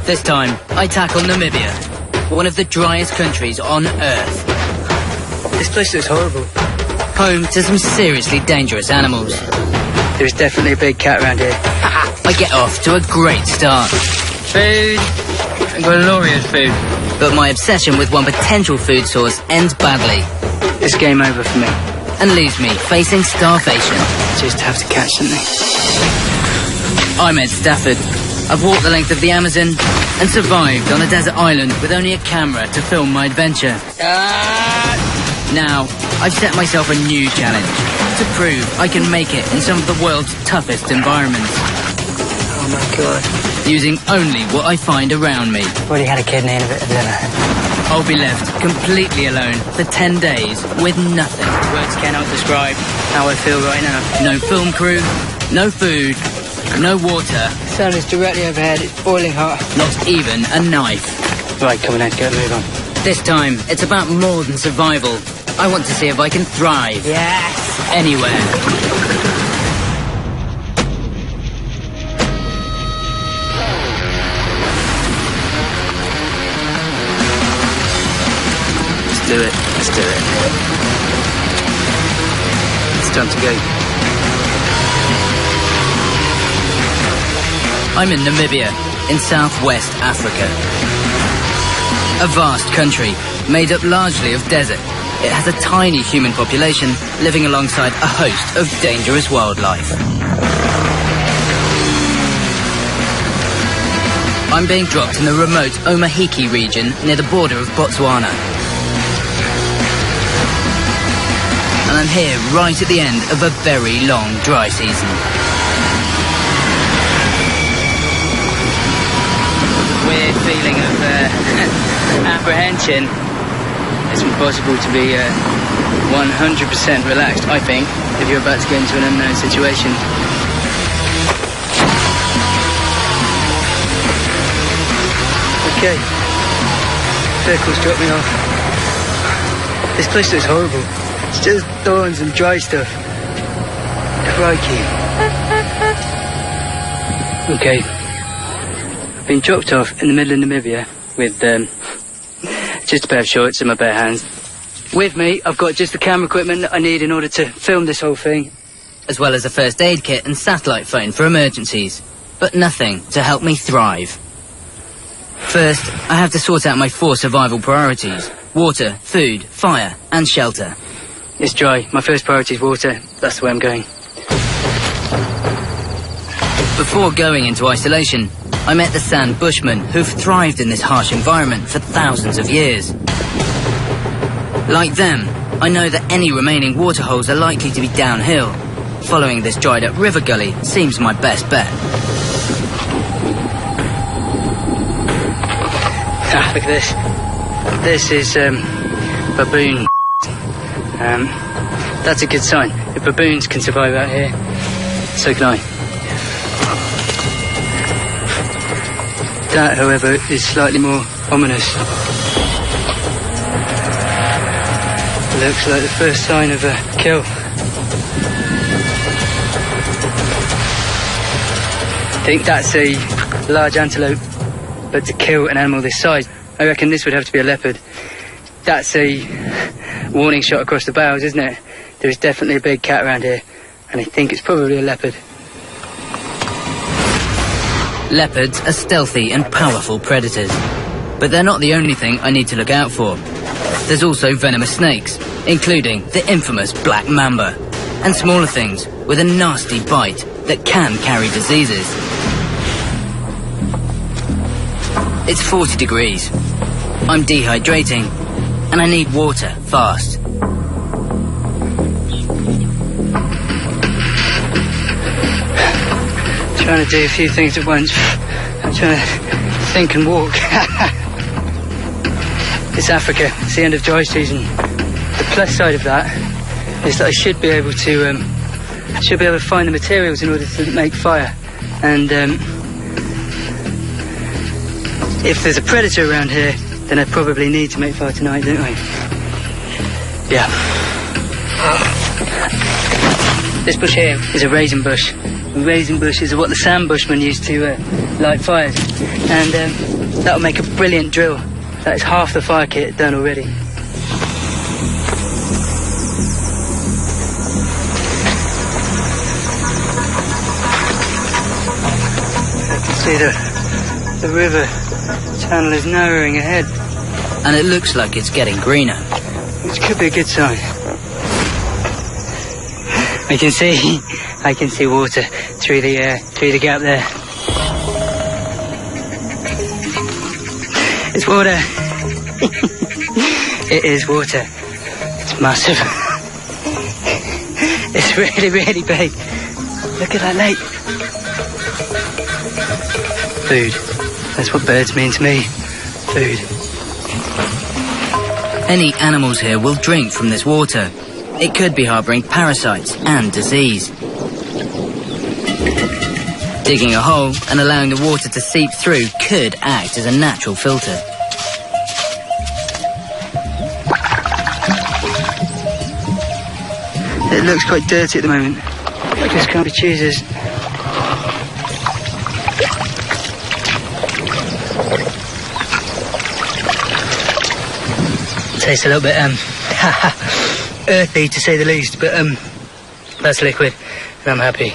This time, I tackle Namibia, one of the driest countries on Earth. This place looks horrible. Home to some seriously dangerous animals. There's definitely a big cat around here. I get off to a great start. Food. Glorious food. But my obsession with one potential food source ends badly. It's game over for me. And leaves me facing starvation. Just have to catch something. I'm Ed Stafford. I've walked the length of the Amazon and survived on a desert island with only a camera to film my adventure. Now, I've set myself a new challenge to prove I can make it in some of the world's toughest environments. Oh my God. Using only what I find around me. Already had a kid named it for dinner. I'll be left completely alone for 10 days with nothing. Words cannot describe how I feel right now. No film crew, no food, no water. The sun is directly overhead, it's boiling hot. Not even a knife. Right, come on, let's get a move on. This time, it's about more than survival. I want to see if I can thrive. Yes! Anywhere. Let's do it. Let's do it. It's time to go. I'm in Namibia, in southwest Africa. A vast country, made up largely of desert. It has a tiny human population living alongside a host of dangerous wildlife. I'm being dropped in the remote Omahiki region near the border of Botswana. And I'm here right at the end of a very long dry season. Weird feeling of apprehension. It's impossible to be 100% relaxed, I think, if you're about to get into an unknown situation. Okay. Vehicle's dropped me off. This place looks horrible. It's just thorns and dry stuff. Crikey. Okay. I've been dropped off in the middle of Namibia with just a pair of shorts and my bare hands. With me, I've got just the camera equipment that I need in order to film this whole thing. As well as a first aid kit and satellite phone for emergencies. But nothing to help me thrive. First, I have to sort out my 4 survival priorities. Water, food, fire, and shelter. It's dry. My first priority is water. That's the way I'm going. Before going into isolation, I met the San Bushmen who've thrived in this harsh environment for thousands of years. Like them, I know that any remaining water holes are likely to be downhill. Following this dried up river gully seems my best bet. Ah, look at this. This is baboon. That's a good sign. If baboons can survive out here, so can I. That, however, is slightly more ominous. Looks like the first sign of a kill. I think that's a large antelope, but to kill an animal this size, I reckon this would have to be a leopard. That's a warning shot across the bows, isn't it? There's definitely a big cat around here, and I think it's probably a leopard. Leopards are stealthy and powerful predators. But they're not the only thing I need to look out for. There's also venomous snakes, including the infamous black mamba, and smaller things with a nasty bite that can carry diseases. It's 40 degrees. I'm dehydrating, and I need water fast. Trying to do a few things at once. I'm trying to think and walk. It's Africa. It's the end of dry season. The plus side of that is that I should be able to find the materials in order to make fire. And if there's a predator around here, then I probably need to make fire tonight, don't I? Yeah. This bush here is a raisin bush. Raisin bushes are what the sand bushmen used to light fires, and that'll make a brilliant drill. That is half the fire kit done already. I can see the river channel is narrowing ahead. And it looks like it's getting greener. Which could be a good sign. I can see water through the gap there. It's water. It is water. It's massive. It's really, really big. Look at that lake. Food. That's what birds mean to me. Food. Any animals here will drink from this water. It could be harbouring parasites and disease. Digging a hole and allowing the water to seep through could act as a natural filter. It looks quite dirty at the moment. I just can't be choosers. Tastes a little bit earthy to say the least, but that's liquid and I'm happy.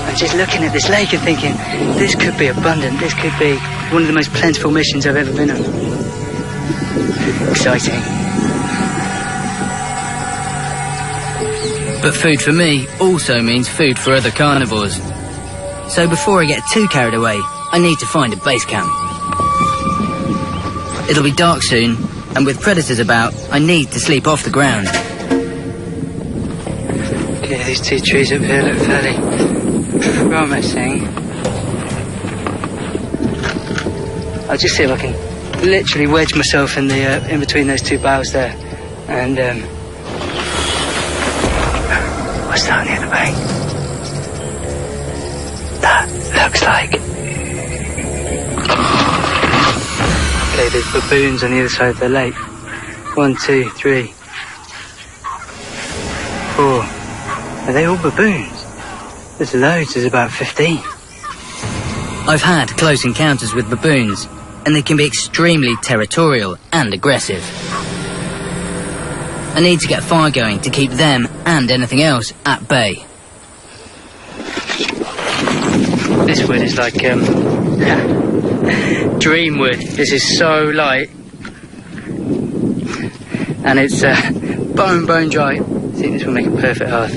I'm just looking at this lake and thinking, this could be abundant, this could be one of the most plentiful missions I've ever been on. Exciting. But food for me also means food for other carnivores. So before I get too carried away, I need to find a base camp. It'll be dark soon, and with predators about, I need to sleep off the ground. Okay, these two trees up here look fairly promising. I'll just see if I can literally wedge myself in the in between those two boughs there, and what's that near the bank? That looks like... Okay, there's baboons on the other side of the lake. 1, 2, 3, 4. Are they all baboons? There's loads, there's about 15. I've had close encounters with baboons, and they can be extremely territorial and aggressive. I need to get fire going to keep them and anything else at bay. This wood is like dream wood. This is so light, and it's bone dry. I think this will make a perfect hearth.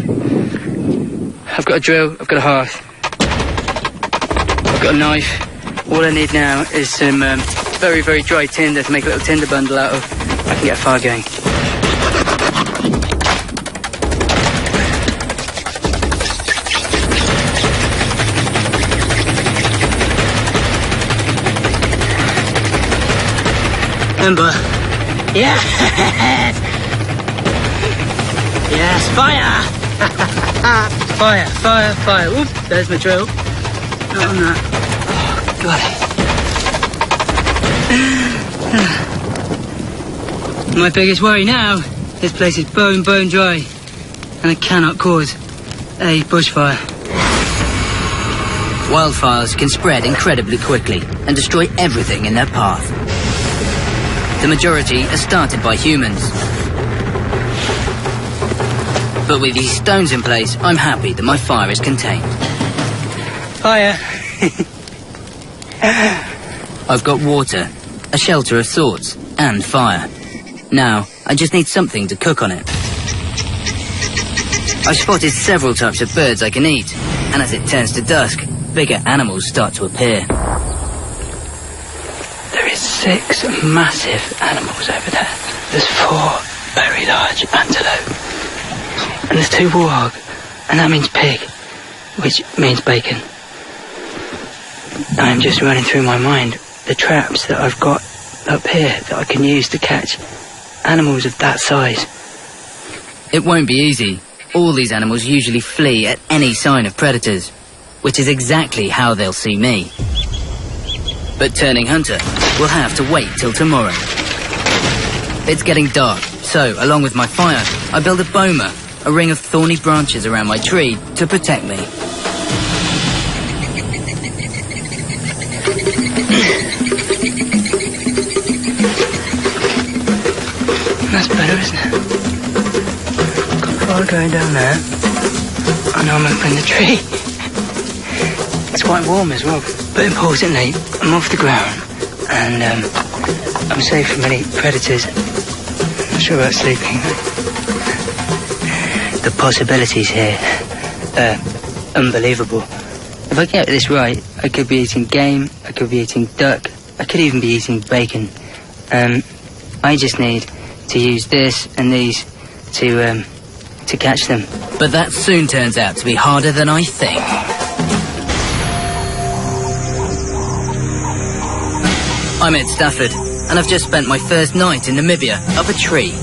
I've got a drill, I've got a hearth, I've got a knife. All I need now is some very, very dry tinder to make a little tinder bundle out of. I can get a fire going. Remember? Yes! Yes, fire! Fire. Oop, there's my drill. Not on that. Oh, got it. My biggest worry now, this place is bone dry, and I cannot cause a bushfire. Wildfires can spread incredibly quickly and destroy everything in their path. The majority are started by humans. But with these stones in place, I'm happy that my fire is contained. Fire! I've got water, a shelter of sorts, and fire. Now, I just need something to cook on it. I've spotted several types of birds I can eat, and as it turns to dusk, bigger animals start to appear. There is 6 massive animals over there. There's 4 very large antelope. And there's 2 warhog, and that means pig, which means bacon. I'm just running through my mind the traps that I've got up here that I can use to catch animals of that size. It won't be easy. All these animals usually flee at any sign of predators, which is exactly how they'll see me. But turning hunter will have to wait till tomorrow. It's getting dark, so, along with my fire, I build a boma, a ring of thorny branches around my tree to protect me. That's better, isn't it? Got fire going down there. I know I'm up in the tree. It's quite warm as well. But importantly, I'm off the ground and I'm safe from any predators. Not sure about sleeping. The possibilities here are unbelievable. If I get this right, I could be eating game, I could be eating duck, I could even be eating bacon. I just need to use this and these to catch them. But that soon turns out to be harder than I think. I'm at Stafford, and I've just spent my first night in Namibia up a tree.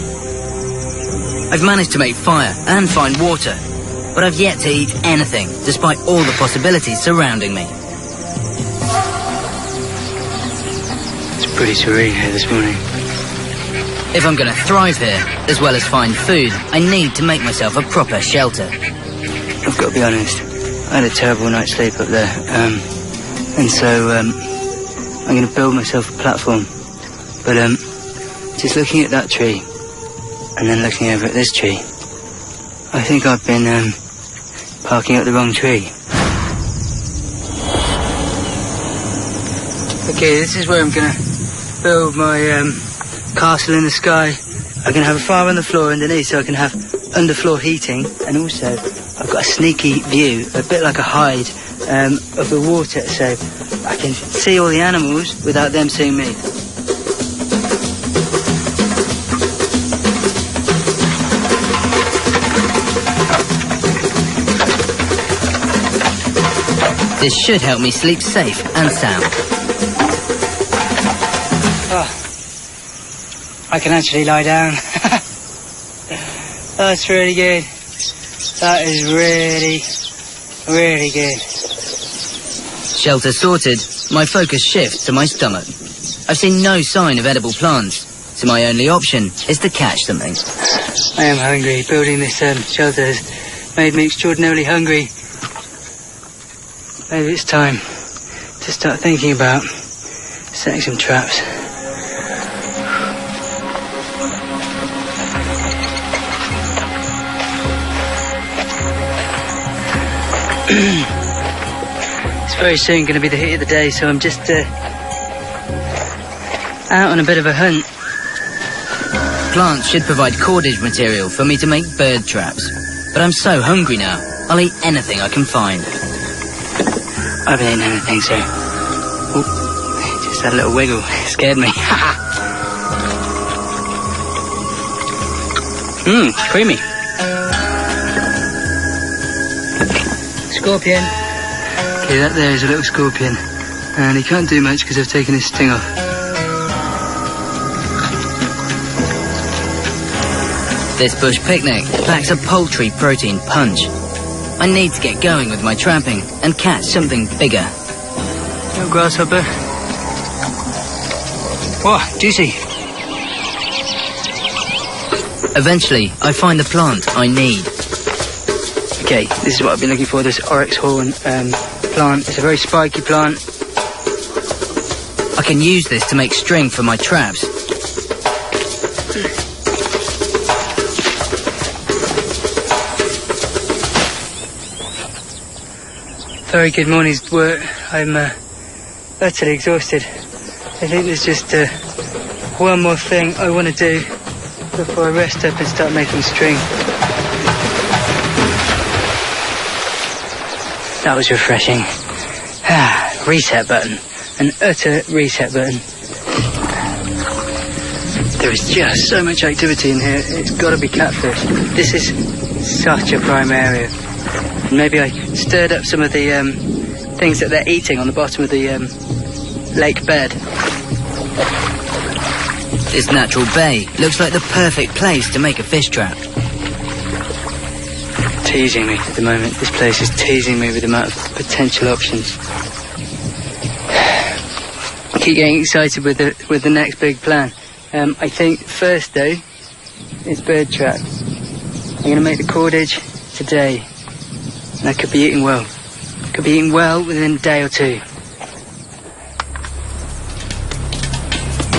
I've managed to make fire and find water, but I've yet to eat anything, despite all the possibilities surrounding me. It's pretty serene here this morning. If I'm going to thrive here, as well as find food, I need to make myself a proper shelter. I've got to be honest, I had a terrible night's sleep up there, and so I'm going to build myself a platform. But just looking at that tree, and then looking over at this tree, I think I've been parking up the wrong tree. Okay, this is where I'm going to build my castle in the sky. I can have a fire on the floor underneath so I can have underfloor heating, and also I've got a sneaky view, a bit like a hide, of the water, so I can see all the animals without them seeing me. This should help me sleep safe and sound. Oh, I can actually lie down. That's really good. That is really, really good. Shelter sorted, my focus shifts to my stomach. I've seen no sign of edible plants, so my only option is to catch something. I am hungry. Building this shelter has made me extraordinarily hungry. Maybe it's time to start thinking about setting some traps. It's very soon going to be the heat of the day, so I'm just out on a bit of a hunt. Plants should provide cordage material for me to make bird traps, but I'm so hungry now, I'll eat anything I can find. I haven't eaten anything, so... Oh, just had a little wiggle. It scared me. Creamy. Scorpion. Okay, that there is a little scorpion. And he can't do much because I've taken his sting off. This bush picnic packs a poultry protein punch. I need to get going with my trapping and catch something bigger. Little grasshopper. Whoa, juicy. Eventually, I find the plant I need. Okay, this is what I've been looking for, this oryx horn plant. It's a very spiky plant. I can use this to make string for my traps. Very good morning's work. I'm utterly exhausted. I think there's just one more thing I want to do before I rest up and start making string. That was refreshing. Reset button. An utter reset button. There is just so much activity in here. It's got to be catfish. This is such a prime area. Maybe I stirred up some of the things that they're eating on the bottom of the lake bed. This natural bay looks like the perfect place to make a fish trap. Teasing me at the moment. This place is teasing me with the amount of potential options. I keep getting excited with the next big plan. I think first though is bird trap. I'm going to make the cordage today, and I could be eating well. Could be eating well within a day or two.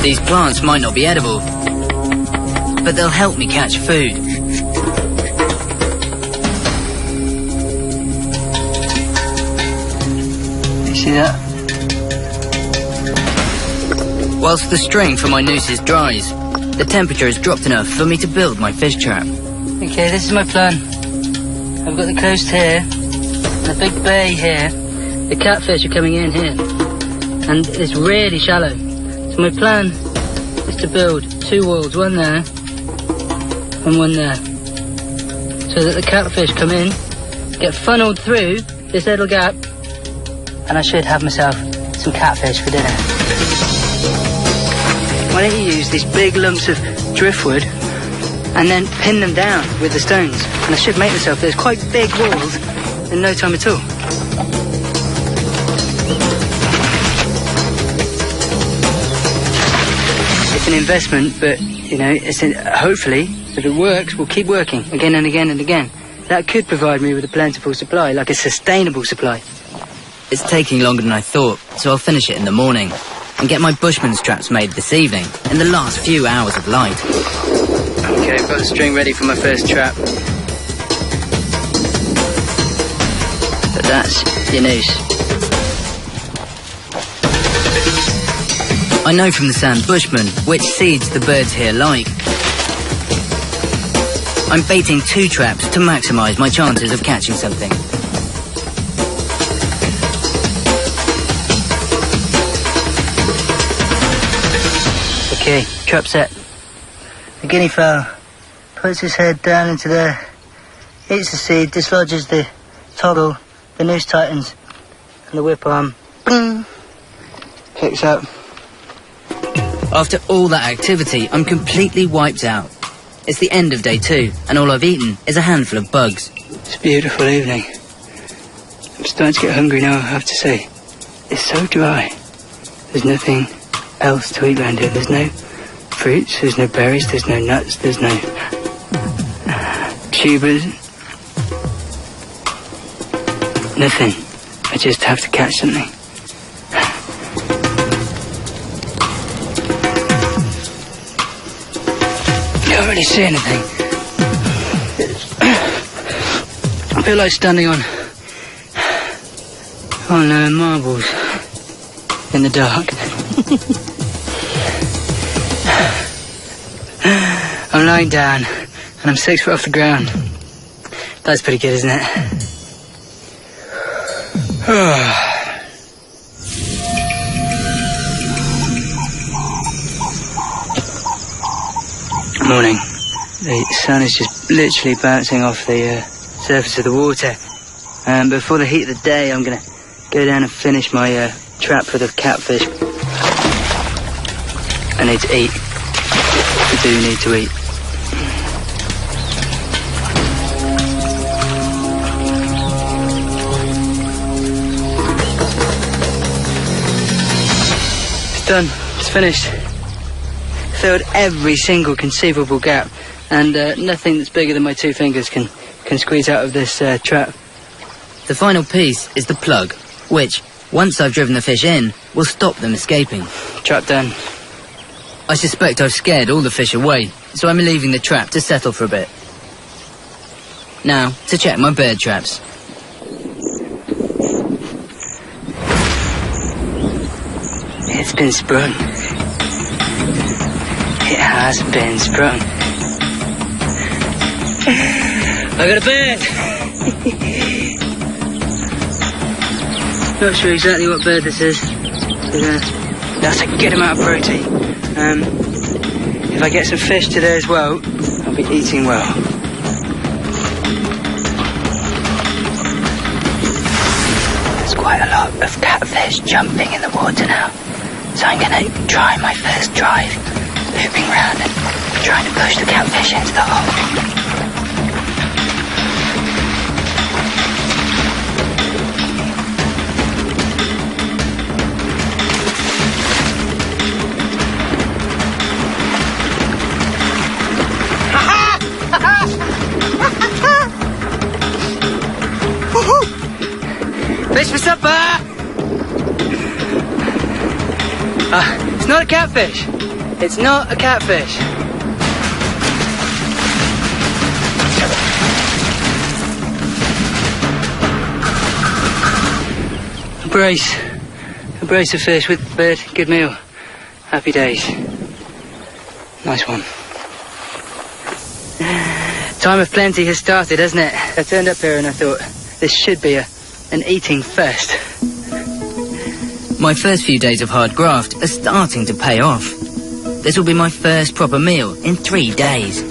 These plants might not be edible, but they'll help me catch food. You see that? Whilst the string for my nooses dries, the temperature has dropped enough for me to build my fish trap. Okay, this is my plan. I've got the coast here, and a big bay here. The catfish are coming in here, and it's really shallow. So my plan is to build 2 walls, one there and one there, so that the catfish come in, get funneled through this little gap, and I should have myself some catfish for dinner. Why don't you use these big lumps of driftwood and then pin them down with the stones, and I should make myself those quite big walls in no time at all. It's an investment, but you know, hopefully, if it works, we'll keep working again and again and again. That could provide me with a plentiful supply, like a sustainable supply. It's taking longer than I thought, so I'll finish it in the morning and get my bushman's traps made this evening, in the last few hours of light. Okay, I've got the string ready for my first trap. But that's your noose. I know from the sand bushman which seeds the birds here like. I'm baiting 2 traps to maximise my chances of catching something. Okay, trap set. The guinea fowl puts his head down into there, eats the seed, dislodges the toggle, the noose tightens, and the whip arm, bing, picks up. After all that activity, I'm completely wiped out. It's the end of day 2, and all I've eaten is a handful of bugs. It's a beautiful evening. I'm starting to get hungry now, I have to say. It's so dry. There's nothing else to eat around here. There's no fruits, there's no berries, there's no nuts, there's no tubers. Nothing. I just have to catch something. Can't really see anything. I feel like standing on marbles in the dark. I'm lying down and I'm 6 foot off the ground. That's pretty good, isn't it? Morning. The sun is just literally bouncing off the surface of the water. Before the heat of the day, I'm going to go down and finish my trap for the catfish. I need to eat. I do need to eat. It's done. It's finished. Filled every single conceivable gap, and nothing that's bigger than my 2 fingers can squeeze out of this trap. The final piece is the plug, which, once I've driven the fish in, will stop them escaping. Trap done. I suspect I've scared all the fish away, so I'm leaving the trap to settle for a bit. Now, to check my bird traps. It's been sprung. It has been sprung. I got a bird! Not sure exactly what bird this is, but that's a good amount of protein. If I get some fish today as well, I'll be eating well. There's quite a lot of catfish jumping in the water now, so I'm going to try my first drive, looping round and trying to push the catfish into the hole. not a catfish. It's not a catfish. A brace of fish with the bird. Good meal. Happy days. Nice one. Time of plenty has started, hasn't it? I turned up here and I thought this should be an eating fest. My first few days of hard graft are starting to pay off. This will be my first proper meal in 3 days.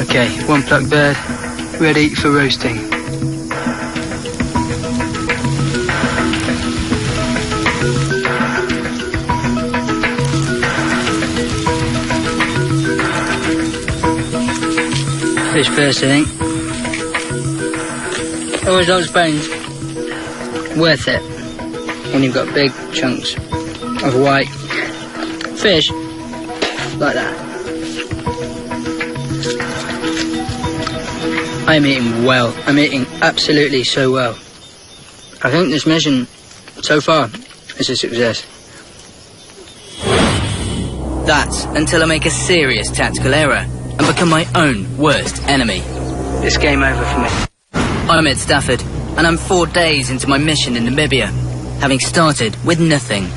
Okay, one plucked bird, ready for roasting. Fish first, I think. Always loves bones. Worth it when you've got big chunks of white fish like that. I'm eating well. I'm eating absolutely so well. I think this mission so far is a success. That's until I make a serious tactical error and become my own worst enemy. It's game over for me. I'm at Stafford, and I'm 4 days into my mission in Namibia, having started with nothing.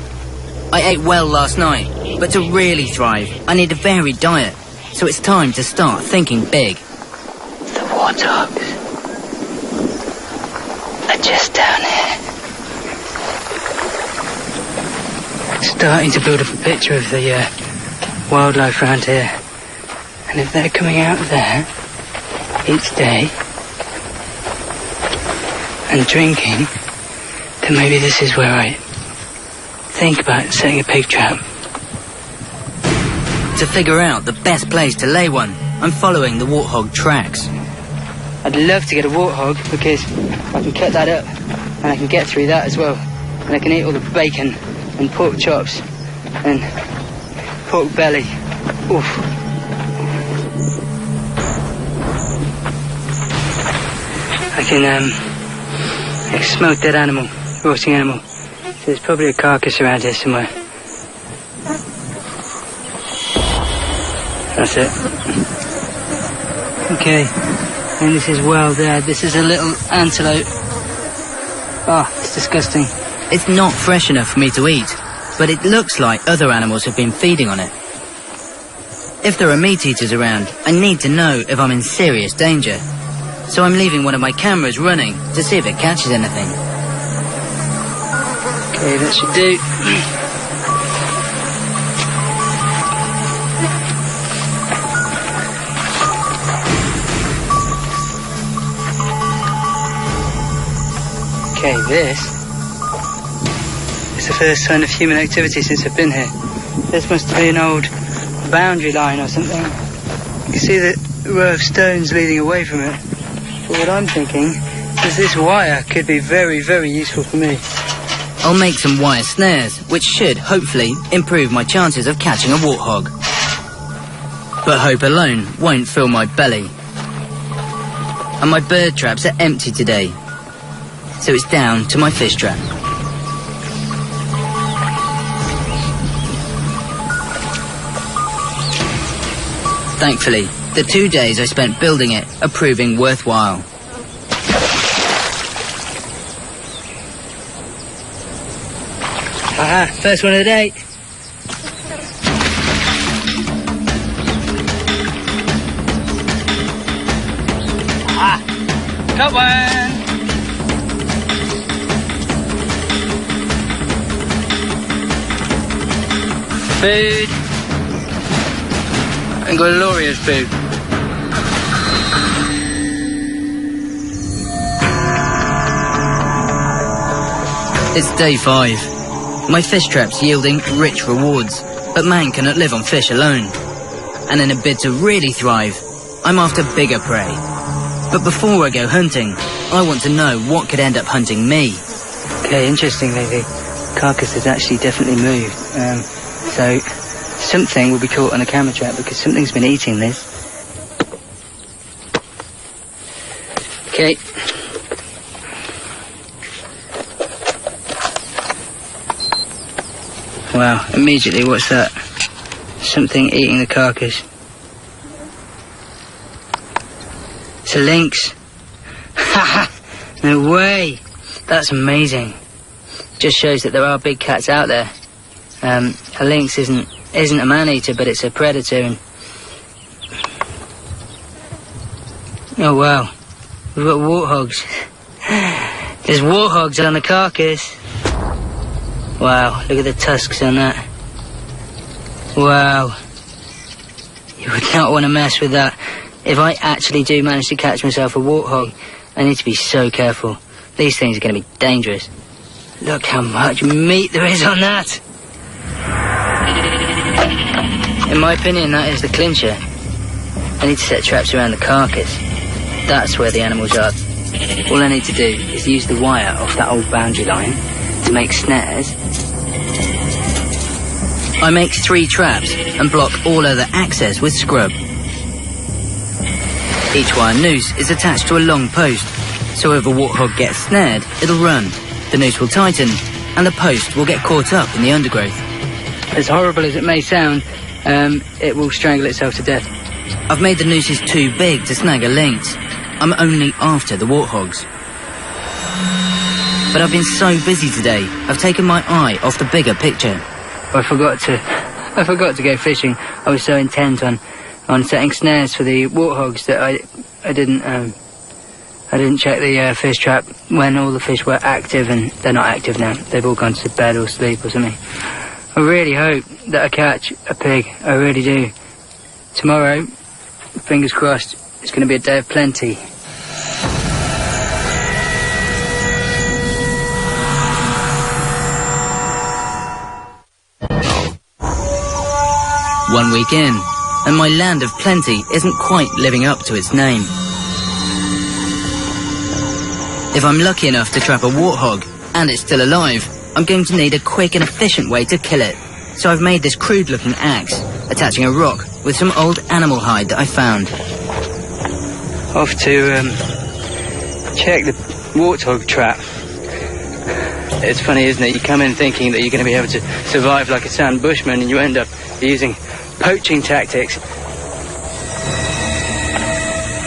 I ate well last night, but to really thrive, I need a varied diet, so it's time to start thinking big. The warthogs are just down here. Starting to build up a picture of the wildlife around here. And if they're coming out there each day and drinking, then maybe this is where I think about setting a pig trap. To figure out the best place to lay one, I'm following the warthog tracks. I'd love to get a warthog because I can cut that up and I can get through that as well. And I can eat all the bacon and pork chops and pork belly. Oof. I can smell dead animal, rotting animal. So there's probably a carcass around here somewhere. That's it. Okay, and this is well there. This is a little antelope. Oh, it's disgusting. It's not fresh enough for me to eat, but it looks like other animals have been feeding on it. If there are meat eaters around, I need to know if I'm in serious danger. So I'm leaving one of my cameras running to see if it catches anything. Okay, that should do. Okay, this is the first sign of human activity since I've been here. This must be an old boundary line or something. You can see the row of stones leading away from it. But what I'm thinking is this wire could be very, very useful for me. I'll make some wire snares, which should, hopefully, improve my chances of catching a warthog. But hope alone won't fill my belly. And my bird traps are empty today, so it's down to my fish trap. Thankfully, the 2 days I spent building it are proving worthwhile. Aha, first one of the day. Ah, got one. Food. And glorious food. It's day 5. My fish trap's yielding rich rewards, but man cannot live on fish alone. And in a bid to really thrive, I'm after bigger prey. But before I go hunting, I want to know what could end up hunting me. Okay, interestingly, the carcass has actually definitely moved. So something will be caught on a camera trap because something's been eating this. Okay. Wow, immediately, what's that? Something eating the carcass. It's a lynx. Haha! No way! That's amazing. Just shows that there are big cats out there. A lynx isn't a man-eater, but it's a predator. And oh wow, we've got warthogs. There's warthogs on the carcass. Wow, look at the tusks on that. Wow. You would not want to mess with that. If I actually do manage to catch myself a warthog, I need to be so careful. These things are going to be dangerous. Look how much meat there is on that. In my opinion, that is the clincher. I need to set traps around the carcass. That's where the animals are. All I need to do is use the wire off that old boundary line to make snares. I make 3 traps and block all other access with scrub. Each wire noose is attached to a long post, so if a warthog gets snared, it'll run. The noose will tighten, and the post will get caught up in the undergrowth. As horrible as it may sound, it will strangle itself to death. I've made the nooses too big to snag a lynx. I'm only after the warthogs. But I've been so busy today, I've taken my eye off the bigger picture. I forgot to go fishing. I was so intent on setting snares for the warthogs that I didn't check the fish trap when all the fish were active, and they're not active now. They've all gone to bed or sleep or something. I really hope that I catch a pig. I really do. Tomorrow, fingers crossed, it's going to be a day of plenty. One week in, and my land of plenty isn't quite living up to its name. If I'm lucky enough to trap a warthog, and it's still alive, I'm going to need a quick and efficient way to kill it. So I've made this crude-looking axe, attaching a rock with some old animal hide that I found. Off to check the warthog trap. It's funny, isn't it? You come in thinking that you're going to be able to survive like a sand bushman, and you end up using poaching tactics.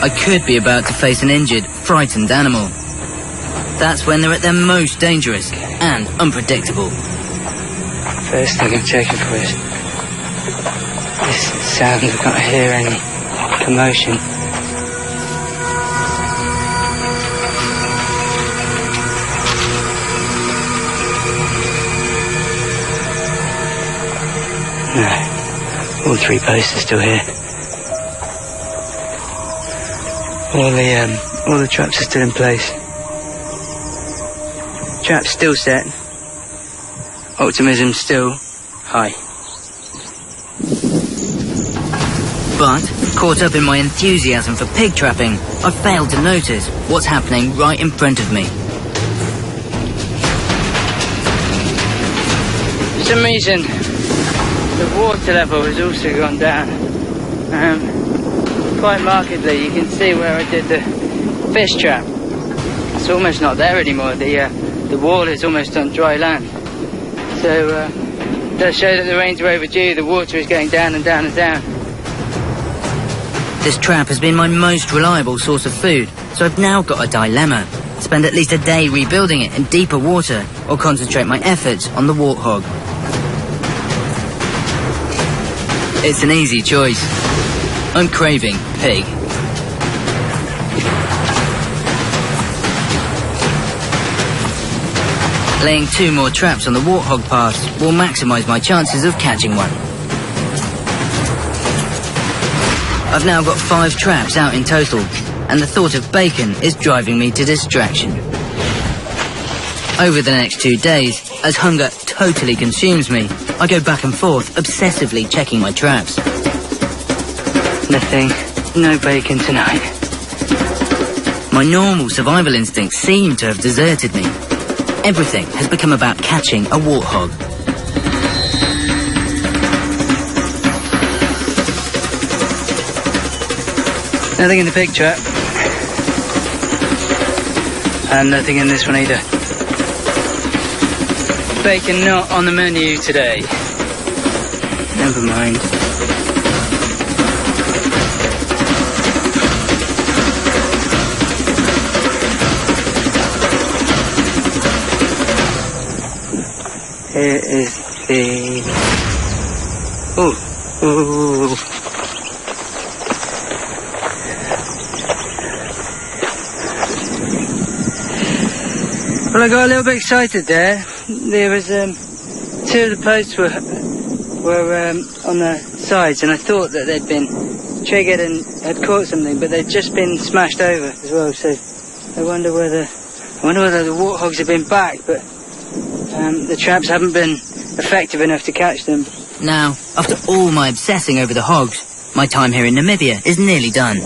I could be about to face an injured, frightened animal. That's when they're at their most dangerous and unpredictable. First thing I'm checking for is this sound. I can't hear any commotion. No, all 3 posts are still here. All the traps are still in place. Trap's still set. Optimism still high. But, caught up in my enthusiasm for pig trapping, I failed to notice what's happening right in front of me. For some reason, the water level has also gone down. Quite markedly. You can see where I did the fish trap. It's almost not there anymore. The wall is almost on dry land. So it does show that the rains are overdue. The water is going down and down and down. This trap has been my most reliable source of food, so I've now got a dilemma. Spend at least a day rebuilding it in deeper water, or concentrate my efforts on the warthog. It's an easy choice. I'm craving pig. Laying 2 more traps on the warthog pass will maximise my chances of catching one. I've now got 5 traps out in total, and the thought of bacon is driving me to distraction. Over the next 2 days, as hunger totally consumes me, I go back and forth, obsessively checking my traps. Nothing, no bacon tonight. My normal survival instincts seem to have deserted me. Everything has become about catching a warthog. Nothing in the pig trap. And nothing in this one either. Bacon not on the menu today. Never mind. Here is the... Ooh. Well, I got a little bit excited there. There was two of the posts were on the sides, and I thought that they'd been triggered and had caught something, but they'd just been smashed over as well. So I wonder whether the warthogs have been back, but the traps haven't been effective enough to catch them. Now, after all my obsessing over the hogs, my time here in Namibia is nearly done.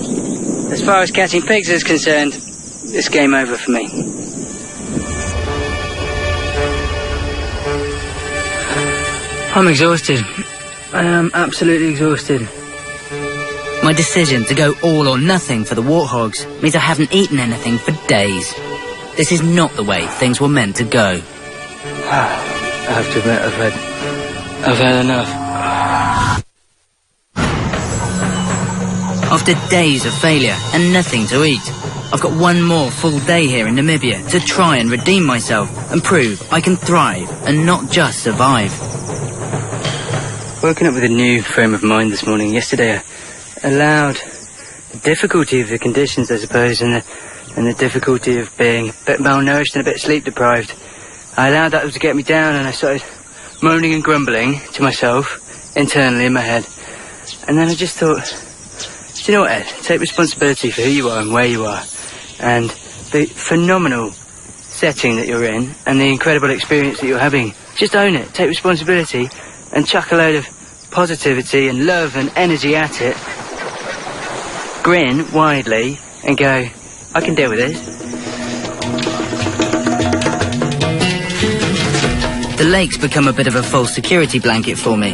As far as catching pigs is concerned, it's game over for me. I'm exhausted. I am absolutely exhausted. My decision to go all or nothing for the warthogs means I haven't eaten anything for days. This is not the way things were meant to go. I have to admit, I've had enough. After days of failure and nothing to eat, I've got one more full day here in Namibia to try and redeem myself and prove I can thrive and not just survive. Woken up with a new frame of mind this morning. Yesterday I allowed the difficulty of the conditions, I suppose, and the difficulty of being a bit malnourished and a bit sleep deprived. I allowed that to get me down, and I started moaning and grumbling to myself internally in my head. And then I just thought, do you know what, Ed? Take responsibility for who you are and where you are, and the phenomenal setting that you're in and the incredible experience that you're having. Just own it. Take responsibility and chuck a load of positivity and love and energy at it. Grin widely and go, I can deal with this. The lake's become a bit of a false security blanket for me.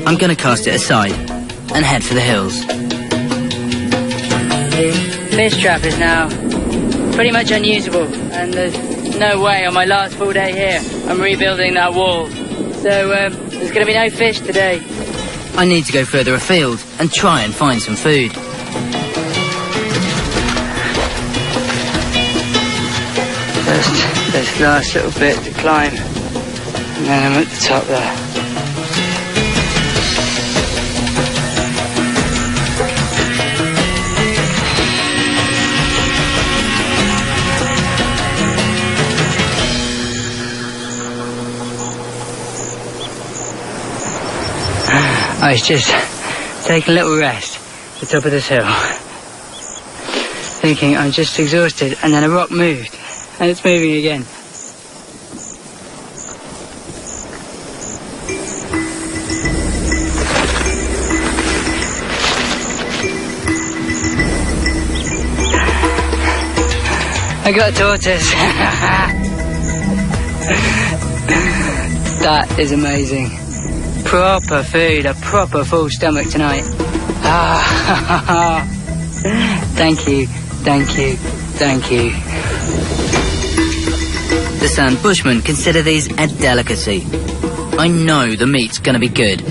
I'm going to cast it aside and head for the hills. Fish trap is now pretty much unusable, and there's no way on my last full day here I'm rebuilding that wall. So there's going to be no fish today. I need to go further afield and try and find some food. Just this last little bit to climb, and then I'm at the top there. I was just taking a little rest at the top of this hill, thinking I'm just exhausted, and then a rock moved, and it's moving again. I got a tortoise. That is amazing. Proper food, a proper full stomach tonight. Thank you, thank you, thank you. The Sand Bushmen consider these a delicacy. I know the meat's gonna be good.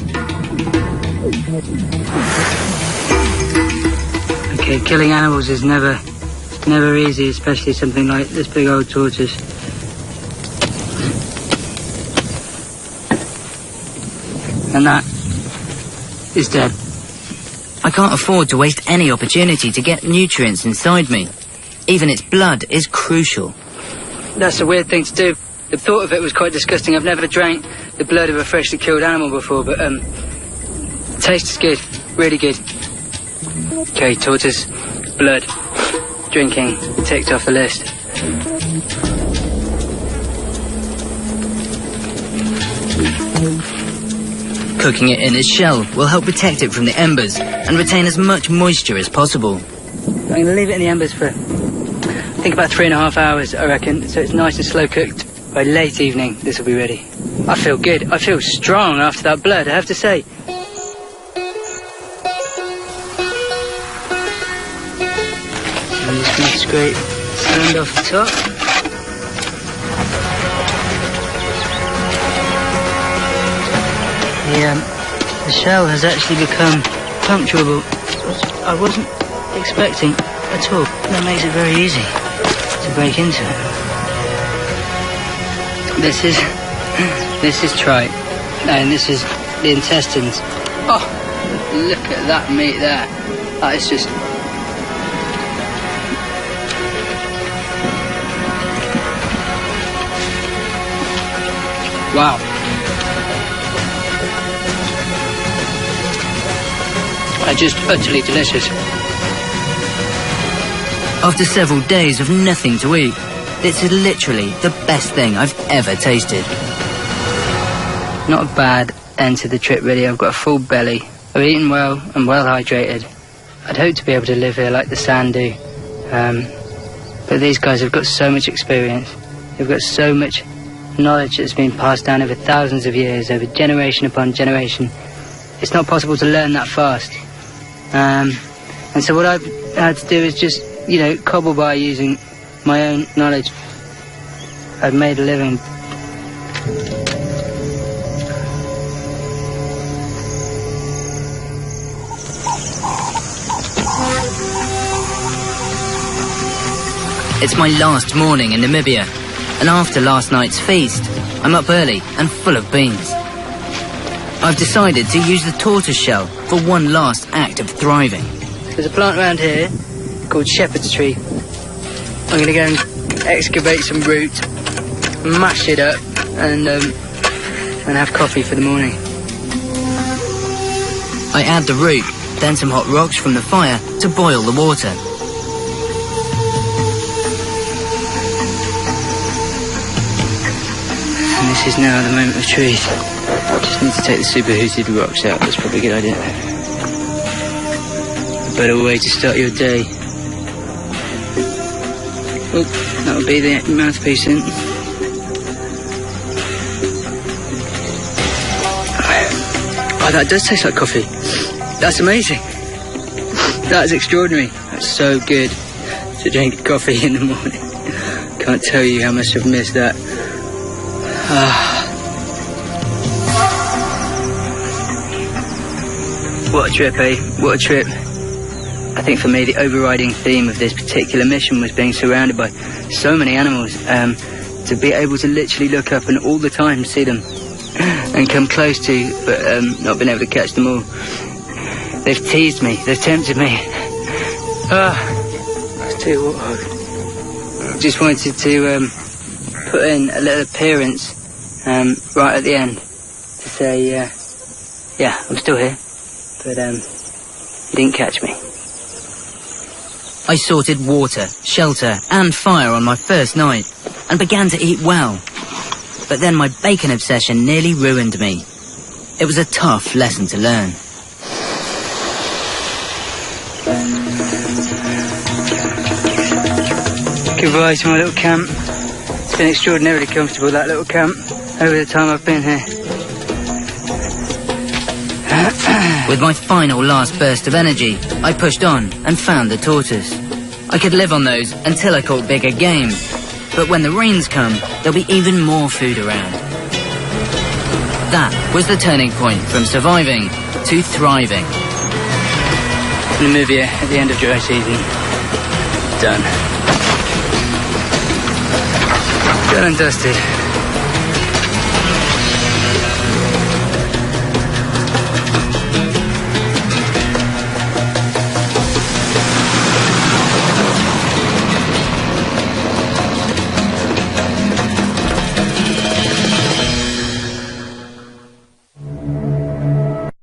Okay, killing animals is never easy, especially something like this big old tortoise. And that is dead. I can't afford to waste any opportunity to get nutrients inside me. Even its blood is crucial. That's a weird thing to do. The thought of it was quite disgusting. I've never drank the blood of a freshly killed animal before, but taste is good, really good. Okay, tortoise, blood, drinking, ticked off the list. Cooking it in its shell will help protect it from the embers and retain as much moisture as possible. I'm going to leave it in the embers for, I think, about 3.5 hours, I reckon, so it's nice and slow cooked. By late evening, this will be ready. I feel good. I feel strong after that blood, I have to say. I'm just going to scrape sand off the top. The shell has actually become puncturable, which I wasn't expecting at all. That makes it very easy to break into it. This is tripe, and this is the intestines. Oh, look at that meat there. That is just... wow. Just utterly delicious. After several days of nothing to eat, this is literally the best thing I've ever tasted. Not a bad end to the trip, really. I've got a full belly. I've eaten well and well hydrated. I'd hope to be able to live here like the sand do. But these guys have got so much experience. They've got so much knowledge that's been passed down over thousands of years, over generation upon generation. It's not possible to learn that fast. And so what I've had to do is just, you know, cobble by using my own knowledge. I've made a living. It's my last morning in Namibia, and after last night's feast, I'm up early and full of beans. I've decided to use the tortoise shell for one last act of thriving. There's a plant around here called shepherd's tree. I'm going to go and excavate some root, mash it up, and have coffee for the morning. I add the root, then some hot rocks from the fire to boil the water. And this is now the moment of truth. Just need to take the superheated rocks out. That's probably a good idea. A better way to start your day. Oh, that'll be the mouthpiece in. Oh, that does taste like coffee. That's amazing. That is extraordinary. That's so good to drink coffee in the morning. Can't tell you how much I've missed that. What a trip, eh? What a trip. I think for me the overriding theme of this particular mission was being surrounded by so many animals. To be able to literally look up and all the time see them and come close to, but not being able to catch them all. They've teased me, they've tempted me. I'll tell you what, just wanted to put in a little appearance right at the end to say, yeah, I'm still here, but you didn't catch me. I sorted water, shelter and fire on my first night and began to eat well. But then my bacon obsession nearly ruined me. It was a tough lesson to learn. Goodbye to my little camp. It's been extraordinarily comfortable, that little camp, over the time I've been here. With my final last burst of energy, I pushed on and found the tortoise. I could live on those until I caught bigger game. But when the rains come, there'll be even more food around. That was the turning point from surviving to thriving. Namibia at the end of dry season. Done. Done and dusted.